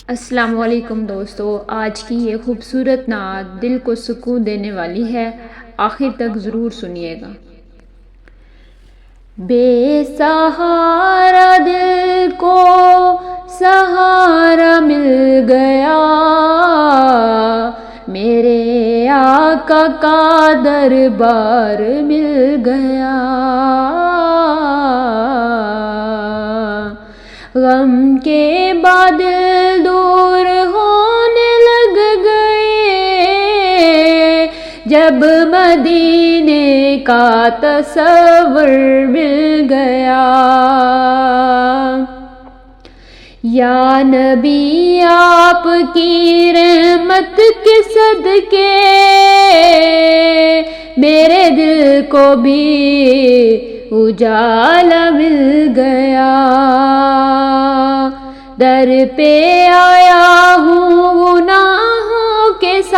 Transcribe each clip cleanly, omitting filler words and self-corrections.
السلام علیکم دوستو، آج کی یہ خوبصورت نعت دل کو سکون دینے والی ہے، آخر تک ضرور سنیے گا۔ بے سہارا دل کو سہارا مل گیا، میرے آقا کا دربار مل گیا۔ غم کے بادل دور ہونے لگ گئے، جب مدینے کا تصور مل گیا۔ یا نبی آپ کی رحمت کے صدقے میرے دل کو بھی اجالا مل گیا۔ در پہ آیا ہوں گناہوں کے ساتھ،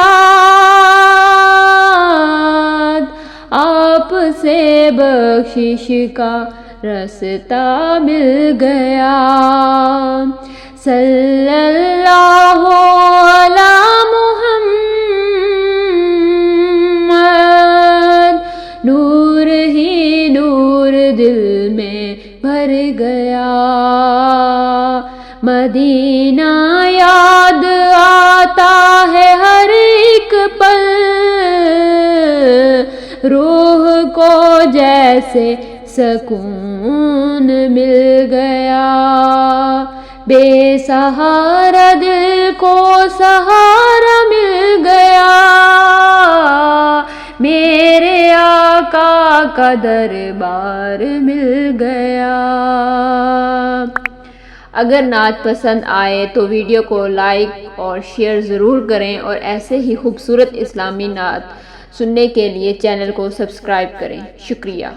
آپ سے بخشش کا رستہ مل گیا۔ صلی اللہ علی محمد، نور ہی نور دل میں بھر گیا۔ مدینہ یاد آتا ہے ہر ایک پل، روح کو جیسے سکون مل گیا۔ بے سہارا دل کو سہارا مل گیا، میرے آقا کا دربار مل گیا۔ اگر نعت پسند آئے تو ویڈیو کو لائک اور شیئر ضرور کریں، اور ایسے ہی خوبصورت اسلامی نعت سننے کے لیے چینل کو سبسکرائب کریں۔ شکریہ۔